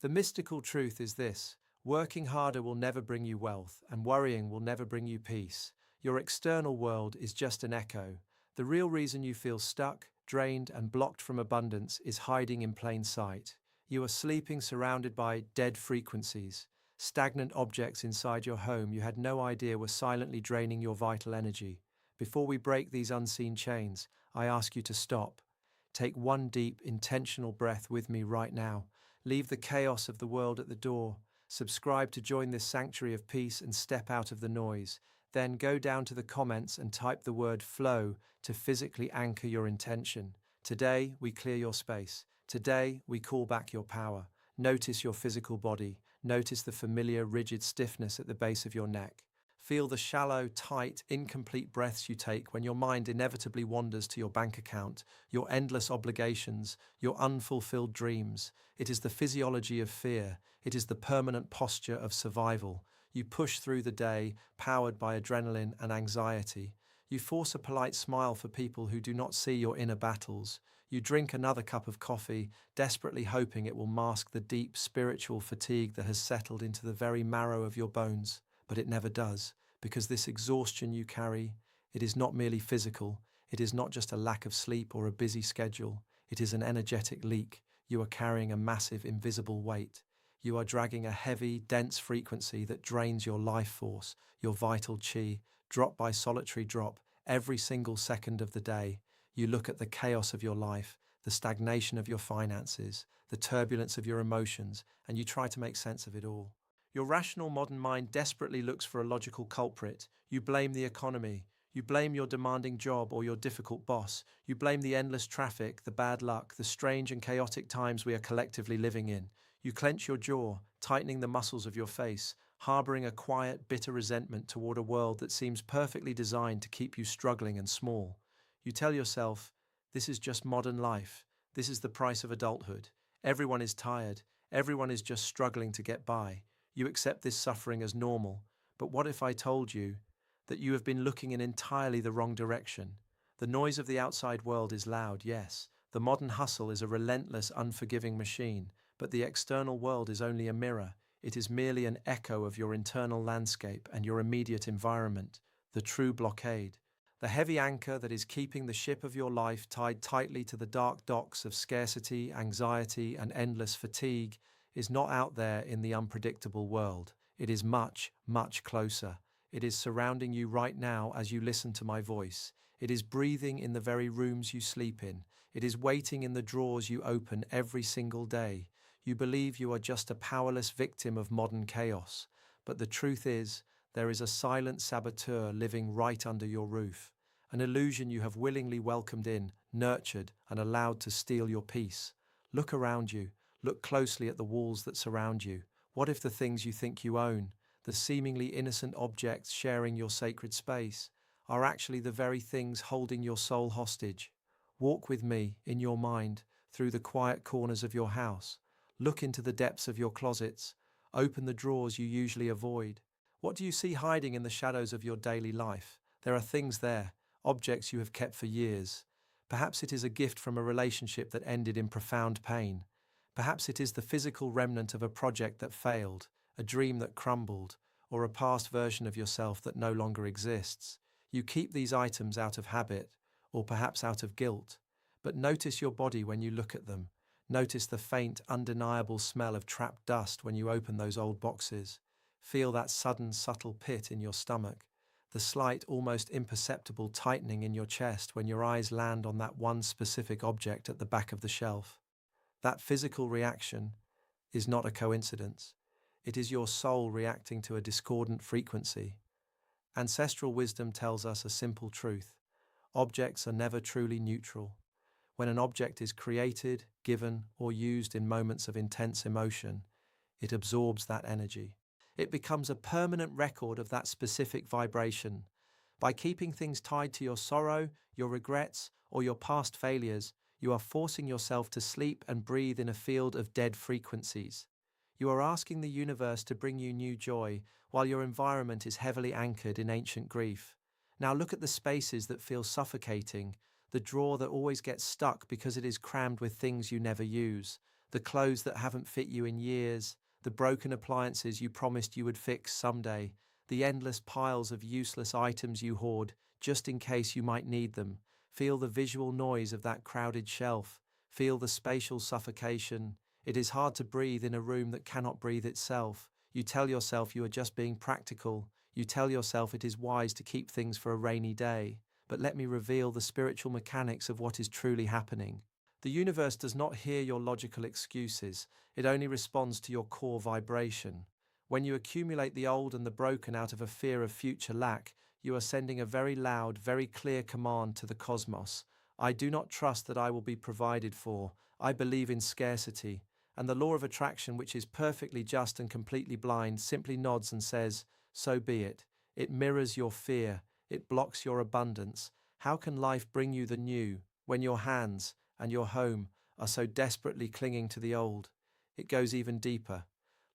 The mystical truth is this: working harder will never bring you wealth, and worrying will never bring you peace. Your external world is just an echo. The real reason you feel stuck, drained, and blocked from abundance is hiding in plain sight. You are sleeping surrounded by dead frequencies, stagnant objects inside your home you had no idea were silently draining your vital energy. Before we break these unseen chains, I ask you to stop. Take one deep, intentional breath with me right now. Leave the chaos of the world at the door. Subscribe to join this sanctuary of peace and step out of the noise. Then go down to the comments and type the word flow to physically anchor your intention. Today, we clear your space. Today, we call back your power. Notice your physical body. Notice the familiar rigid stiffness at the base of your neck. Feel the shallow, tight, incomplete breaths you take when your mind inevitably wanders to your bank account, your endless obligations, your unfulfilled dreams. It is the physiology of fear. It is the permanent posture of survival. You push through the day, powered by adrenaline and anxiety. You force a polite smile for people who do not see your inner battles. You drink another cup of coffee, desperately hoping it will mask the deep spiritual fatigue that has settled into the very marrow of your bones. But it never does, because this exhaustion you carry, it is not merely physical. It is not just a lack of sleep or a busy schedule. It is an energetic leak. You are carrying a massive invisible weight. You are dragging a heavy, dense frequency that drains your life force, your vital chi, drop by solitary drop, every single second of the day. You look at the chaos of your life, the stagnation of your finances, the turbulence of your emotions, and you try to make sense of it all. Your rational modern mind desperately looks for a logical culprit. You blame the economy. You blame your demanding job or your difficult boss. You blame the endless traffic, the bad luck, the strange and chaotic times we are collectively living in. You clench your jaw, tightening the muscles of your face, harboring a quiet, bitter resentment toward a world that seems perfectly designed to keep you struggling and small. You tell yourself, this is just modern life. This is the price of adulthood. Everyone is tired. Everyone is just struggling to get by. You accept this suffering as normal, but what if I told you that you have been looking in entirely the wrong direction? The noise of the outside world is loud, yes. The modern hustle is a relentless, unforgiving machine, but the external world is only a mirror. It is merely an echo of your internal landscape and your immediate environment, the true blockade. The heavy anchor that is keeping the ship of your life tied tightly to the dark docks of scarcity, anxiety, and endless fatigue is not out there in the unpredictable world. It is much, much closer. It is surrounding you right now as you listen to my voice. It is breathing in the very rooms you sleep in. It is waiting in the drawers you open every single day. You believe you are just a powerless victim of modern chaos. But the truth is, there is a silent saboteur living right under your roof. An illusion you have willingly welcomed in, nurtured, and allowed to steal your peace. Look around you. Look closely at the walls that surround you. What if the things you think you own, the seemingly innocent objects sharing your sacred space, are actually the very things holding your soul hostage? Walk with me, in your mind, through the quiet corners of your house. Look into the depths of your closets. Open the drawers you usually avoid. What do you see hiding in the shadows of your daily life? There are things there, objects you have kept for years. Perhaps it is a gift from a relationship that ended in profound pain. Perhaps it is the physical remnant of a project that failed, a dream that crumbled, or a past version of yourself that no longer exists. You keep these items out of habit, or perhaps out of guilt. But notice your body when you look at them. Notice the faint, undeniable smell of trapped dust when you open those old boxes. Feel that sudden, subtle pit in your stomach, the slight, almost imperceptible tightening in your chest when your eyes land on that one specific object at the back of the shelf. That physical reaction is not a coincidence. It is your soul reacting to a discordant frequency. Ancestral wisdom tells us a simple truth. Objects are never truly neutral. When an object is created, given, or used in moments of intense emotion, it absorbs that energy. It becomes a permanent record of that specific vibration. By keeping things tied to your sorrow, your regrets, or your past failures, you are forcing yourself to sleep and breathe in a field of dead frequencies. You are asking the universe to bring you new joy, while your environment is heavily anchored in ancient grief. Now look at the spaces that feel suffocating, the drawer that always gets stuck because it is crammed with things you never use, The clothes that haven't fit you in years, the broken appliances you promised you would fix someday, the endless piles of useless items you hoard just in case you might need them. Feel the visual noise of that crowded shelf. Feel the spatial suffocation. It is hard to breathe in a room that cannot breathe itself. You tell yourself you are just being practical. You tell yourself it is wise to keep things for a rainy day. But let me reveal the spiritual mechanics of what is truly happening. The universe does not hear your logical excuses. It only responds to your core vibration. When you accumulate the old and the broken out of a fear of future lack, you are sending a very loud, very clear command to the cosmos. I do not trust that I will be provided for. I believe in scarcity. And the law of attraction, which is perfectly just and completely blind, simply nods and says, so be it. It mirrors your fear. It blocks your abundance. How can life bring you the new when your hands and your home are so desperately clinging to the old? It goes even deeper.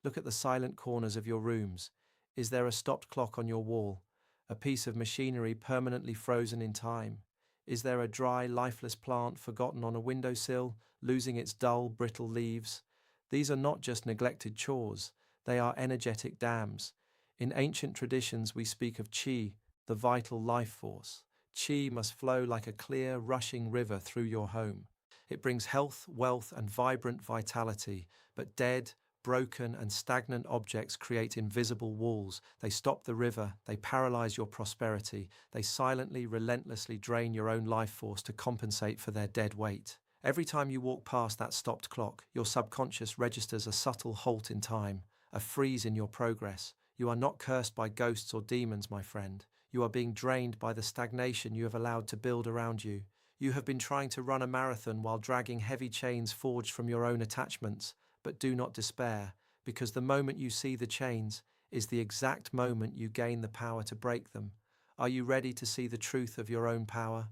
Look at the silent corners of your rooms. Is there a stopped clock on your wall? A piece of machinery permanently frozen in time? Is there a dry, lifeless plant forgotten on a windowsill, losing its dull, brittle leaves? These are not just neglected chores. They are energetic dams. In ancient traditions, we speak of qi, the vital life force. Qi must flow like a clear, rushing river through your home. It brings health, wealth, and vibrant vitality, but dead, broken, and stagnant objects create invisible walls. They stop the river, they paralyze your prosperity, they silently, relentlessly drain your own life force to compensate for their dead weight. Every time you walk past that stopped clock, your subconscious registers a subtle halt in time, a freeze in your progress. You are not cursed by ghosts or demons, my friend. You are being drained by the stagnation you have allowed to build around you. You have been trying to run a marathon while dragging heavy chains forged from your own attachments, but do not despair, because the moment you see the chains is the exact moment you gain the power to break them. Are you ready to see the truth of your own power?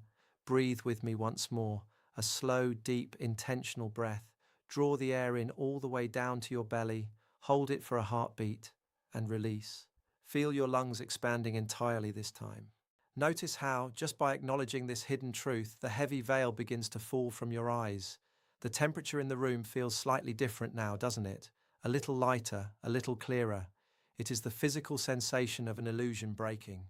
Breathe with me once more, a slow, deep, intentional breath. Draw the air in all the way down to your belly, hold it for a heartbeat, and release. Feel your lungs expanding entirely this time. Notice how, just by acknowledging this hidden truth, the heavy veil begins to fall from your eyes. The temperature in the room feels slightly different now, doesn't it? A little lighter, a little clearer. It is the physical sensation of an illusion breaking.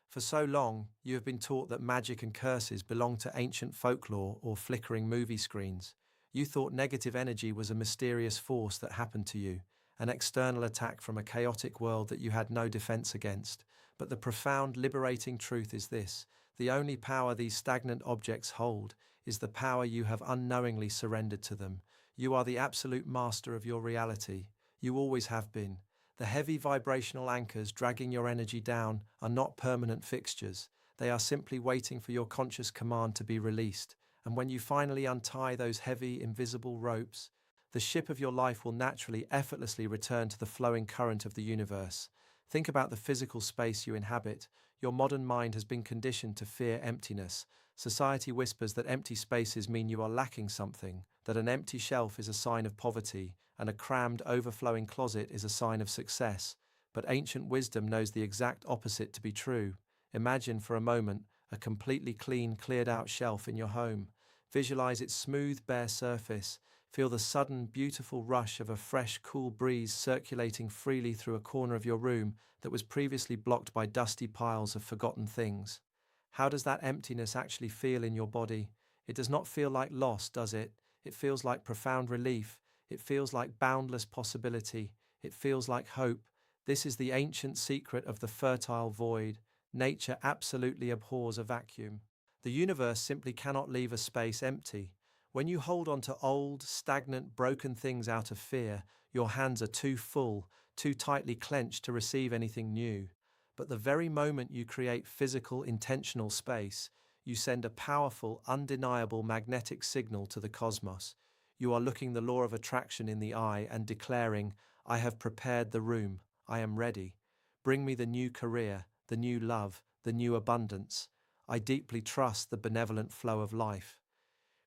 For so long, you have been taught that magic and curses belong to ancient folklore or flickering movie screens. You thought negative energy was a mysterious force that happened to you, an external attack from a chaotic world that you had no defense against. But the profound, liberating truth is this: the only power these stagnant objects hold is the power you have unknowingly surrendered to them. You are the absolute master of your reality. You always have been. The heavy vibrational anchors dragging your energy down are not permanent fixtures. They are simply waiting for your conscious command to be released. And when you finally untie those heavy, invisible ropes, the ship of your life will naturally, effortlessly return to the flowing current of the universe. Think about the physical space you inhabit. Your modern mind has been conditioned to fear emptiness. Society whispers that empty spaces mean you are lacking something, that an empty shelf is a sign of poverty, and a crammed, overflowing closet is a sign of success. But ancient wisdom knows the exact opposite to be true. Imagine for a moment a completely clean, cleared-out shelf in your home. Visualize its smooth, bare surface. Feel the sudden, beautiful rush of a fresh, cool breeze circulating freely through a corner of your room that was previously blocked by dusty piles of forgotten things. How does that emptiness actually feel in your body? It does not feel like loss, does it? It feels like profound relief. It feels like boundless possibility. It feels like hope. This is the ancient secret of the fertile void. Nature absolutely abhors a vacuum. The universe simply cannot leave a space empty. When you hold on to old, stagnant, broken things out of fear, your hands are too full, too tightly clenched to receive anything new. But the very moment you create physical, intentional space, you send a powerful, undeniable magnetic signal to the cosmos. You are looking the law of attraction in the eye and declaring, I have prepared the room. I am ready. Bring me the new career, the new love, the new abundance. I deeply trust the benevolent flow of life.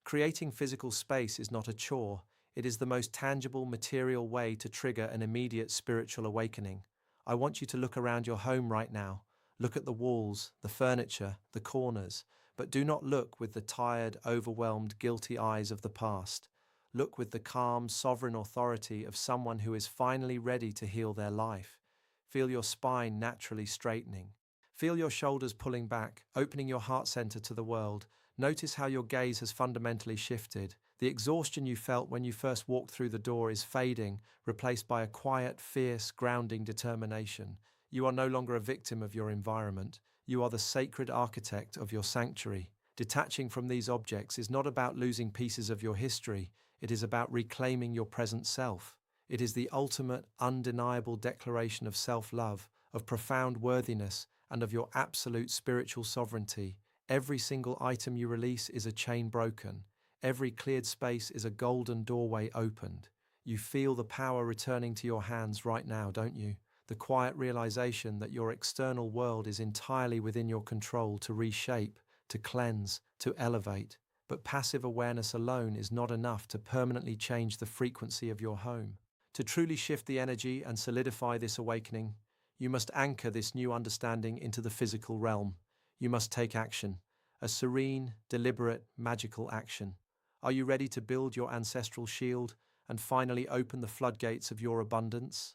Creating physical space is not a chore. It is the most tangible, material way to trigger an immediate spiritual awakening. I want you to look around your home right now. Look at the walls, the furniture, the corners, but do not look with the tired, overwhelmed, guilty eyes of the past. Look with the calm, sovereign authority of someone who is finally ready to heal their life. Feel your spine naturally straightening. Feel your shoulders pulling back, opening your heart center to the world. Notice how your gaze has fundamentally shifted. The exhaustion you felt when you first walked through the door is fading, replaced by a quiet, fierce, grounding determination. You are no longer a victim of your environment. You are the sacred architect of your sanctuary. Detaching from these objects is not about losing pieces of your history. It is about reclaiming your present self. It is the ultimate, undeniable declaration of self-love, of profound worthiness, and of your absolute spiritual sovereignty. Every single item you release is a chain broken. Every cleared space is a golden doorway opened. You feel the power returning to your hands right now, don't you? The quiet realization that your external world is entirely within your control to reshape, to cleanse, to elevate. But passive awareness alone is not enough to permanently change the frequency of your home. To truly shift the energy and solidify this awakening, you must anchor this new understanding into the physical realm. You must take action, a serene, deliberate, magical action. Are you ready to build your ancestral shield and finally open the floodgates of your abundance?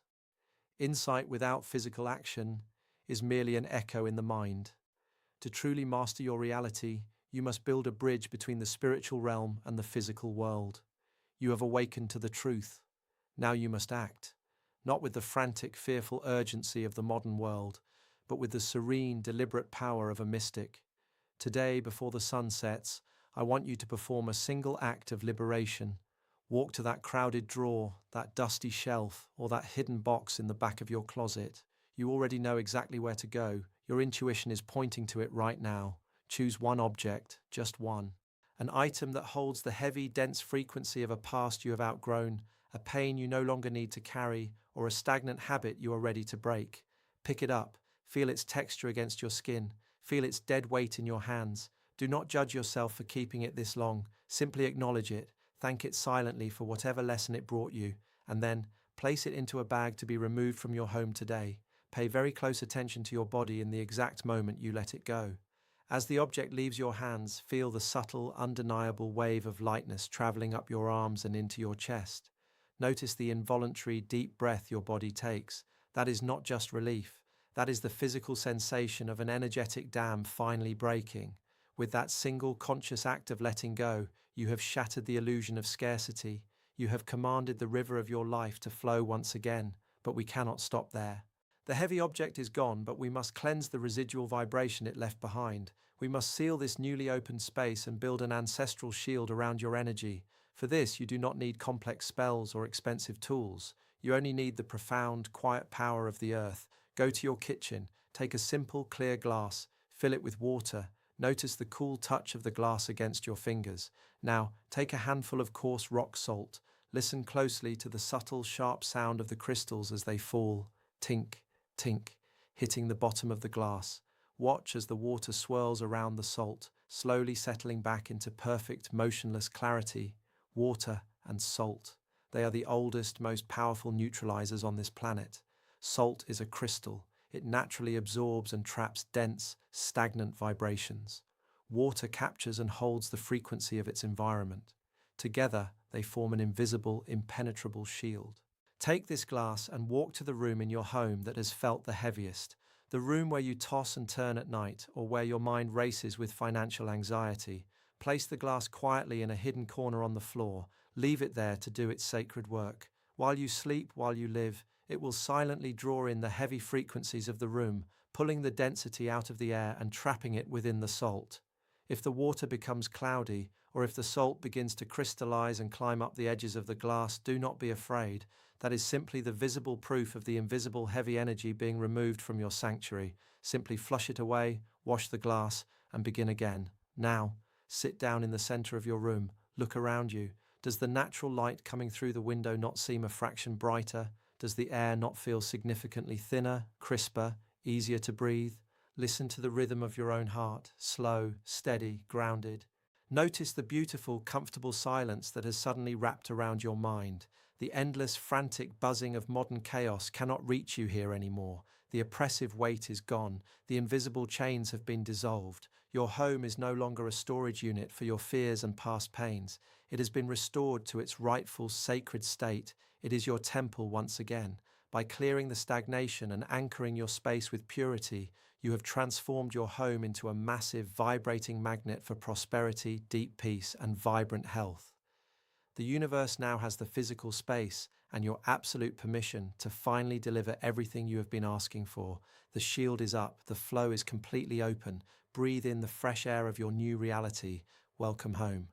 Insight without physical action is merely an echo in the mind. To truly master your reality, you must build a bridge between the spiritual realm and the physical world. You have awakened to the truth. Now you must act, not with the frantic, fearful urgency of the modern world, but with the serene, deliberate power of a mystic. Today, before the sun sets, I want you to perform a single act of liberation. Walk to that crowded drawer, that dusty shelf, or that hidden box in the back of your closet. You already know exactly where to go. Your intuition is pointing to it right now. Choose one object, just one. An item that holds the heavy, dense frequency of a past you have outgrown, a pain you no longer need to carry, or a stagnant habit you are ready to break. Pick it up. Feel its texture against your skin. Feel its dead weight in your hands. Do not judge yourself for keeping it this long. Simply acknowledge it. Thank it silently for whatever lesson it brought you, and then place it into a bag to be removed from your home today. Pay very close attention to your body in the exact moment you let it go. As the object leaves your hands, feel the subtle, undeniable wave of lightness traveling up your arms and into your chest. Notice the involuntary, deep breath your body takes. That is not just relief. That is the physical sensation of an energetic dam finally breaking. With that single conscious act of letting go, you have shattered the illusion of scarcity. You have commanded the river of your life to flow once again, but we cannot stop there. The heavy object is gone, but we must cleanse the residual vibration it left behind. We must seal this newly opened space and build an ancestral shield around your energy. For this, you do not need complex spells or expensive tools. You only need the profound, quiet power of the earth. Go to your kitchen, take a simple, clear glass, fill it with water. Notice the cool touch of the glass against your fingers. Now, take a handful of coarse rock salt. Listen closely to the subtle, sharp sound of the crystals as they fall. Tink, tink, hitting the bottom of the glass. Watch as the water swirls around the salt, slowly settling back into perfect, motionless clarity. Water and salt. They are the oldest, most powerful neutralizers on this planet. Salt is a crystal. It naturally absorbs and traps dense, stagnant vibrations. Water captures and holds the frequency of its environment. Together, they form an invisible, impenetrable shield. Take this glass and walk to the room in your home that has felt the heaviest, the room where you toss and turn at night or where your mind races with financial anxiety. Place the glass quietly in a hidden corner on the floor. Leave it there to do its sacred work. While you sleep, while you live, it will silently draw in the heavy frequencies of the room, pulling the density out of the air and trapping it within the salt. If the water becomes cloudy, or if the salt begins to crystallize and climb up the edges of the glass, do not be afraid. That is simply the visible proof of the invisible heavy energy being removed from your sanctuary. Simply flush it away, wash the glass, and begin again. Now, sit down in the center of your room. Look around you. Does the natural light coming through the window not seem a fraction brighter? Does the air not feel significantly thinner, crisper, easier to breathe? Listen to the rhythm of your own heart, slow, steady, grounded. Notice the beautiful, comfortable silence that has suddenly wrapped around your mind. The endless, frantic buzzing of modern chaos cannot reach you here anymore. The oppressive weight is gone. The invisible chains have been dissolved. Your home is no longer a storage unit for your fears and past pains. It has been restored to its rightful sacred state. It is your temple once again. By clearing the stagnation and anchoring your space with purity, you have transformed your home into a massive, vibrating magnet for prosperity, deep peace, and vibrant health. The universe now has the physical space and your absolute permission to finally deliver everything you have been asking for. The shield is up, the flow is completely open. Breathe in the fresh air of your new reality. Welcome home.